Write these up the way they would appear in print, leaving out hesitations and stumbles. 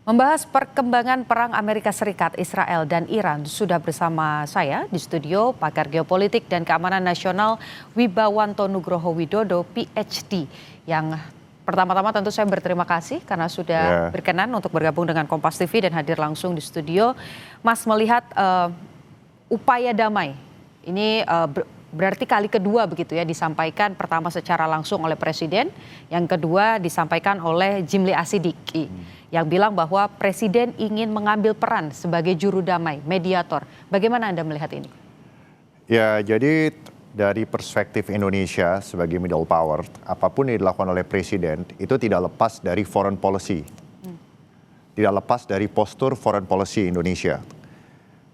Membahas perkembangan perang Amerika Serikat, Israel, dan Iran sudah bersama saya di studio pakar geopolitik dan keamanan nasional Wibawanto Nugroho Widodo, PhD. Yang pertama-tama tentu saya berterima kasih karena sudah berkenan untuk bergabung dengan Kompas TV dan hadir langsung di studio. Mas melihat upaya damai ini berarti kali kedua begitu ya disampaikan, pertama secara langsung oleh Presiden, yang kedua disampaikan oleh Jimli Asidiki yang bilang bahwa Presiden ingin mengambil peran sebagai juru damai, mediator. Bagaimana Anda melihat ini? Ya, jadi dari perspektif Indonesia sebagai middle power, apapun yang dilakukan oleh Presiden itu tidak lepas dari foreign policy. Tidak lepas dari postur foreign policy Indonesia.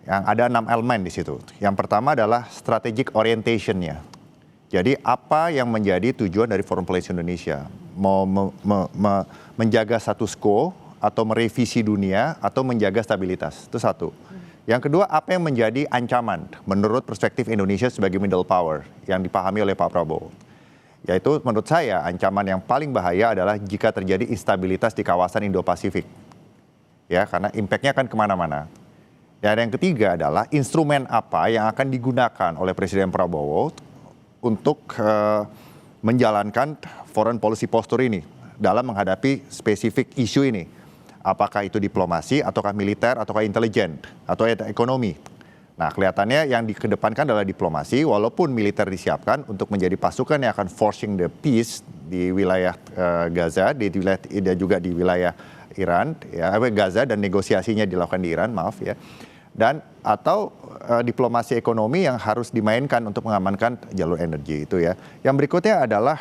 Yang ada 6 elemen di situ. Yang pertama adalah strategic orientation-nya. Jadi apa yang menjadi tujuan dari foreign policy Indonesia? Mau menjaga status quo atau merevisi dunia atau menjaga stabilitas. Itu satu. Yang kedua, apa yang menjadi ancaman menurut perspektif Indonesia sebagai middle power yang dipahami oleh Pak Prabowo. Yaitu menurut saya ancaman yang paling bahaya adalah jika terjadi instabilitas di kawasan Indo-Pasifik. Ya, karena impact-nya akan kemana-mana. Dan yang ketiga adalah instrumen apa yang akan digunakan oleh Presiden Prabowo untuk menjalankan foreign policy posture ini dalam menghadapi spesifik isu ini. Apakah itu diplomasi, ataukah militer, ataukah intelijen, atau ekonomi. Nah, kelihatannya yang dikedepankan adalah diplomasi, walaupun militer disiapkan untuk menjadi pasukan yang akan forcing the peace di wilayah Gaza, dan juga di wilayah Iran, ya, Gaza, dan negosiasinya dilakukan di Iran, maaf ya. Dan atau diplomasi ekonomi yang harus dimainkan untuk mengamankan jalur energi itu ya. Yang berikutnya adalah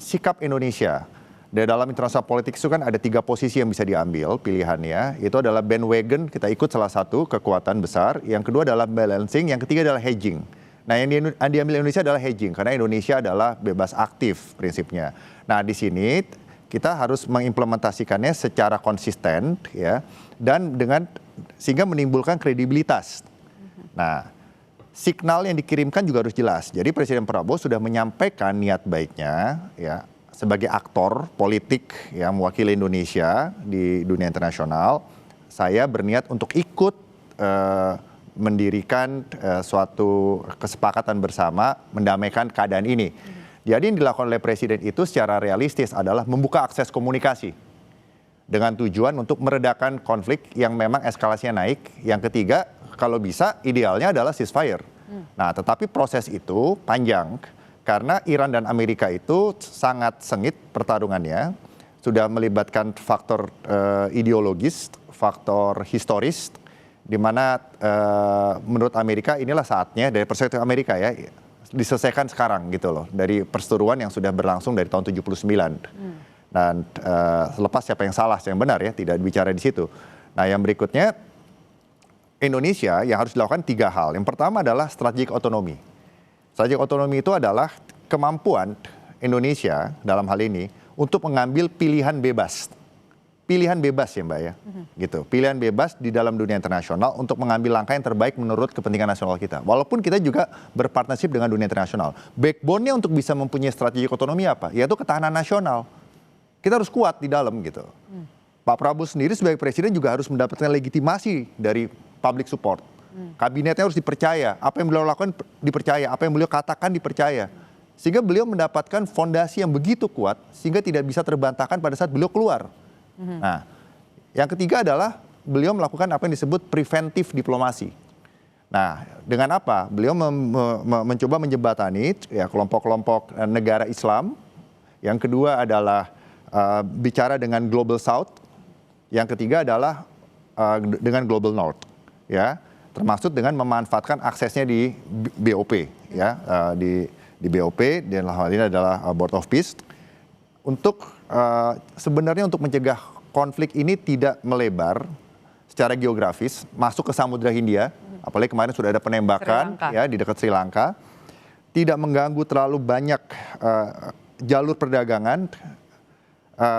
sikap Indonesia. Di dalam internasional politik itu kan ada 3 posisi yang bisa diambil pilihannya. Itu adalah bandwagon, kita ikut salah satu kekuatan besar. Yang kedua adalah balancing, yang ketiga adalah hedging. Nah, yang diambil Indonesia adalah hedging karena Indonesia adalah bebas aktif prinsipnya. Nah, di sini kita harus mengimplementasikannya secara konsisten ya, dan dengan sehingga menimbulkan kredibilitas. Nah, signal yang dikirimkan juga harus jelas. Jadi Presiden Prabowo sudah menyampaikan niat baiknya ya sebagai aktor politik yang mewakili Indonesia di dunia internasional. Saya berniat untuk ikut mendirikan suatu kesepakatan bersama mendamaikan keadaan ini. Jadi yang dilakukan oleh Presiden itu secara realistis adalah membuka akses komunikasi dengan tujuan untuk meredakan konflik yang memang eskalasinya naik. Yang ketiga, kalau bisa idealnya adalah ceasefire. Nah, tetapi proses itu panjang karena Iran dan Amerika itu sangat sengit pertarungannya, sudah melibatkan faktor ideologis, faktor historis, di mana menurut Amerika inilah saatnya dari perspektif Amerika ya, diselesaikan sekarang gitu loh, dari perseteruan yang sudah berlangsung dari tahun 79. Dan selepas siapa yang salah, siapa yang benar ya, tidak bicara di situ. Nah, yang berikutnya Indonesia yang harus dilakukan 3 hal. Yang pertama adalah strategic otonomi. Strategic otonomi itu adalah kemampuan Indonesia dalam hal ini untuk mengambil pilihan bebas. Pilihan bebas ya Mbak ya, gitu. Pilihan bebas di dalam dunia internasional untuk mengambil langkah yang terbaik menurut kepentingan nasional kita. Walaupun kita juga berpartnership dengan dunia internasional. Backbone-nya untuk bisa mempunyai strategi otonomi apa? Yaitu ketahanan nasional. Kita harus kuat di dalam gitu. Pak Prabowo sendiri sebagai Presiden juga harus mendapatkan legitimasi dari public support. Kabinetnya harus dipercaya, apa yang beliau lakukan dipercaya, apa yang beliau katakan dipercaya. Sehingga beliau mendapatkan fondasi yang begitu kuat sehingga tidak bisa terbantahkan pada saat beliau keluar. Nah, yang ketiga adalah beliau melakukan apa yang disebut preventif diplomasi. Nah, dengan apa? Beliau mencoba menjembatani ya kelompok-kelompok negara Islam. Yang kedua adalah bicara dengan Global South. Yang ketiga adalah dengan Global North, ya, termasuk dengan memanfaatkan aksesnya di BOP, ya, di BOP dan hal ini adalah Board of Peace untuk sebenarnya untuk mencegah konflik ini tidak melebar secara geografis masuk ke Samudra Hindia, apalagi kemarin sudah ada penembakan ya di dekat Sri Lanka, tidak mengganggu terlalu banyak jalur perdagangan,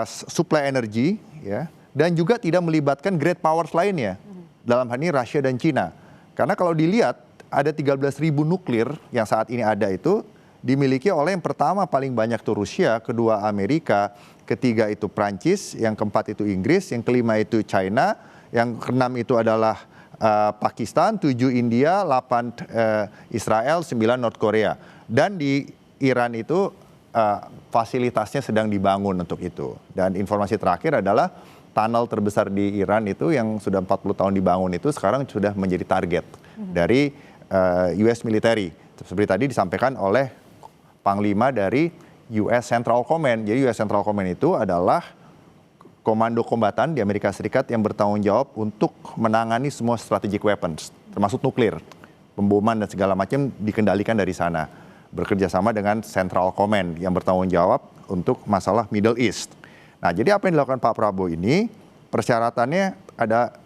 suplai energi, ya, dan juga tidak melibatkan great powers lainnya, dalam hal ini Rusia dan China. Karena kalau dilihat ada 13.000 nuklir yang saat ini ada itu dimiliki oleh yang pertama paling banyak tuh Rusia, kedua Amerika, ketiga itu Prancis, yang keempat itu Inggris, yang kelima itu China, yang keenam itu adalah Pakistan, 7 India, 8 Israel, 9 North Korea. Dan di Iran itu fasilitasnya sedang dibangun untuk itu. Dan informasi terakhir adalah tunnel terbesar di Iran itu yang sudah 40 tahun dibangun itu sekarang sudah menjadi target dari US military. Seperti tadi disampaikan oleh Panglima dari US Central Command. Jadi US Central Command itu adalah komando kombatan di Amerika Serikat yang bertanggung jawab untuk menangani semua strategic weapons, termasuk nuklir, pemboman dan segala macam dikendalikan dari sana. Bekerja sama dengan Central Command yang bertanggung jawab untuk masalah Middle East. Nah, jadi apa yang dilakukan Pak Prabowo ini, persyaratannya ada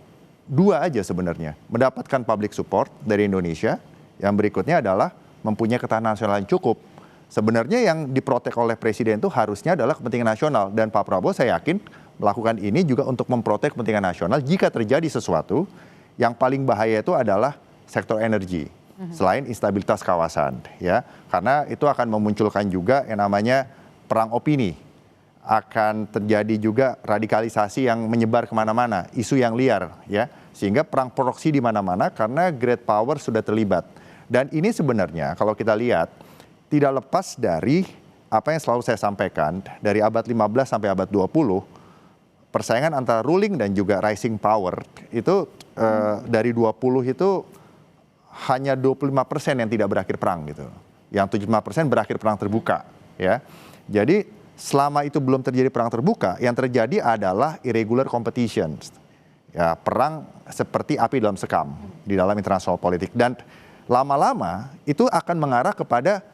2 aja sebenarnya. Mendapatkan public support dari Indonesia, yang berikutnya adalah mempunyai ketahanan nasional yang cukup. Sebenarnya yang diprotek oleh Presiden itu harusnya adalah kepentingan nasional. Dan Pak Prabowo saya yakin melakukan ini juga untuk memprotek kepentingan nasional jika terjadi sesuatu. Yang paling bahaya itu adalah sektor energi. Selain instabilitas kawasan, ya, karena itu akan memunculkan juga yang namanya perang opini, akan terjadi juga radikalisasi yang menyebar kemana-mana, isu yang liar, ya, sehingga perang proksi di mana-mana karena great power sudah terlibat. Dan ini sebenarnya kalau kita lihat tidak lepas dari apa yang selalu saya sampaikan dari abad 15 sampai abad 20, persaingan antara ruling dan juga rising power itu dari 20 itu hanya 25% yang tidak berakhir perang gitu. Yang 75% berakhir perang terbuka, ya. Jadi selama itu belum terjadi perang terbuka, yang terjadi adalah irregular competition. Ya, perang seperti api dalam sekam di dalam international politik, dan lama-lama itu akan mengarah kepada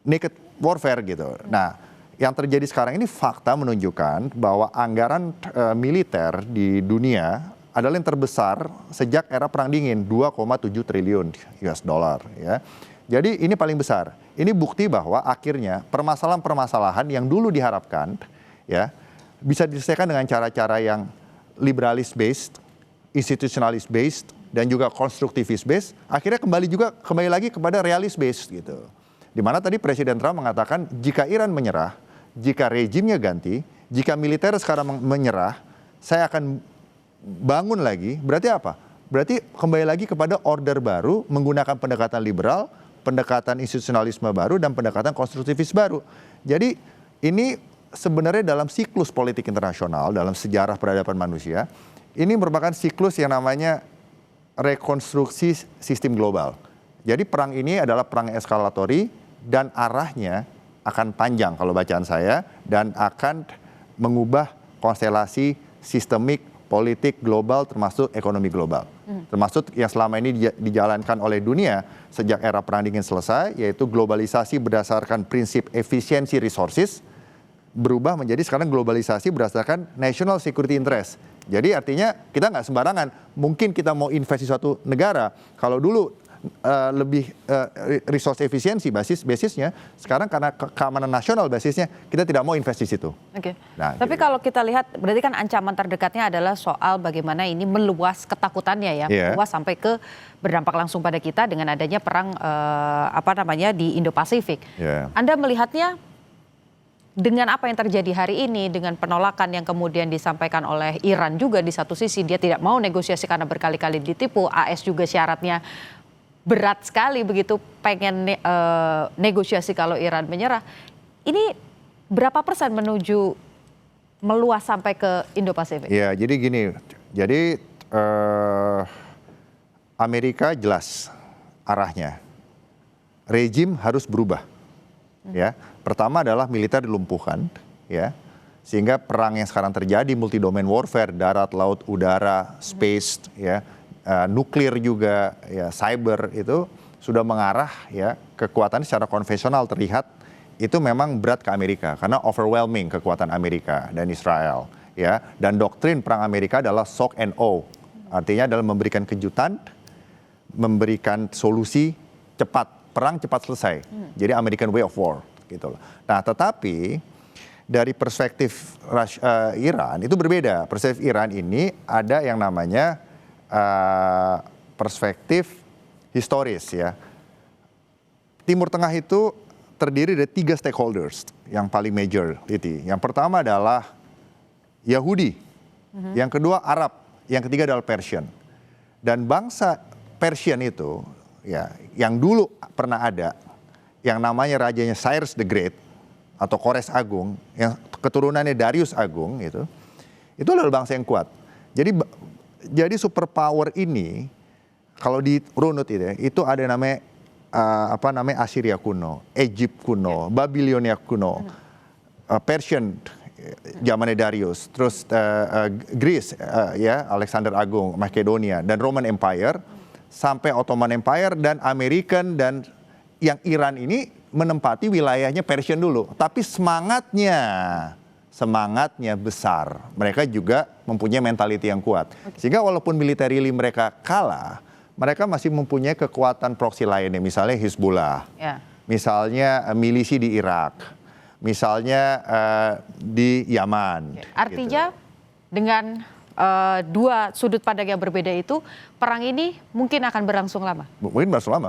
naked warfare gitu. Nah, yang terjadi sekarang ini fakta menunjukkan bahwa anggaran militer di dunia adalah yang terbesar sejak era Perang Dingin, 2,7 triliun US dollar, ya. Jadi ini paling besar. Ini bukti bahwa akhirnya permasalahan-permasalahan yang dulu diharapkan, ya, bisa diselesaikan dengan cara-cara yang liberalis based, institutionalis based, dan juga konstruktivis based. Akhirnya kembali lagi kepada realis based gitu. Dimana tadi Presiden Trump mengatakan jika Iran menyerah, jika rejimnya ganti, jika militer sekarang menyerah, saya akan bangun lagi. Berarti apa? Berarti kembali lagi kepada order baru, menggunakan pendekatan liberal, pendekatan institusionalisme baru, dan pendekatan konstruktivis baru. Jadi ini sebenarnya dalam siklus politik internasional, dalam sejarah peradaban manusia, ini merupakan siklus yang namanya rekonstruksi sistem global. Jadi perang ini adalah perang eskalatori dan arahnya akan panjang kalau bacaan saya, dan akan mengubah konstelasi sistemik politik global termasuk ekonomi global. Termasuk yang selama ini dijalankan oleh dunia sejak era Perang Dingin selesai, yaitu globalisasi berdasarkan prinsip efisiensi resources, berubah menjadi sekarang globalisasi berdasarkan national security interest. Jadi artinya kita nggak sembarangan. Mungkin kita mau investasi suatu negara, kalau dulu lebih resource efisiensi basisnya, sekarang karena keamanan nasional basisnya, kita tidak mau investasi situ. Oke. Nah, tapi gitu. kalau kita lihat, berarti kan ancaman terdekatnya adalah soal bagaimana ini meluas ketakutannya ya, meluas sampai ke berdampak langsung pada kita dengan adanya perang di Indo-Pasifik. Anda melihatnya dengan apa yang terjadi hari ini, dengan penolakan yang kemudian disampaikan oleh Iran juga di satu sisi, dia tidak mau negosiasi karena berkali-kali ditipu, AS juga syaratnya berat sekali begitu, pengen negosiasi kalau Iran menyerah. Ini berapa persen menuju meluas sampai ke Indo-Pasifik? Ya, jadi gini, Amerika jelas arahnya, rejim harus berubah. Ya, pertama adalah militer dilumpuhkan, ya, sehingga perang yang sekarang terjadi multi domain warfare, darat, laut, udara, space, ya, nuklir juga, ya, cyber itu sudah mengarah, ya, kekuatan secara konvensional terlihat itu memang berat ke Amerika karena overwhelming kekuatan Amerika dan Israel, ya, dan doktrin perang Amerika adalah shock and awe, artinya adalah memberikan kejutan, memberikan solusi cepat, perang cepat selesai. Jadi American way of war gitu loh. Nah, tetapi dari perspektif Iran itu berbeda. Perspektif Iran ini ada yang namanya perspektif historis, ya. Timur Tengah itu terdiri dari 3 stakeholders yang paling major. Yang pertama adalah Yahudi, yang kedua Arab, yang ketiga adalah Persian. Dan bangsa Persian itu ya yang dulu pernah ada, yang namanya rajanya Cyrus the Great atau Kores Agung, yang keturunannya Darius Agung itu adalah bangsa yang kuat. Jadi superpower ini kalau dirunut itu ada namanya Assyria kuno, Egypt kuno, Babilonia kuno, Persian zamannya Darius, terus Greece Alexander Agung, Makedonia, dan Roman Empire sampai Ottoman Empire dan American, dan yang Iran ini menempati wilayahnya Persian dulu, tapi semangatnya besar. Mereka juga mempunyai mentality yang kuat. Sehingga walaupun militarily mereka kalah, mereka masih mempunyai kekuatan proksi lainnya. Misalnya Hizbullah, misalnya milisi di Irak, misalnya di Yaman. Artinya dengan dua sudut pandang yang berbeda itu, perang ini mungkin akan berlangsung lama? Mungkin berlangsung lama.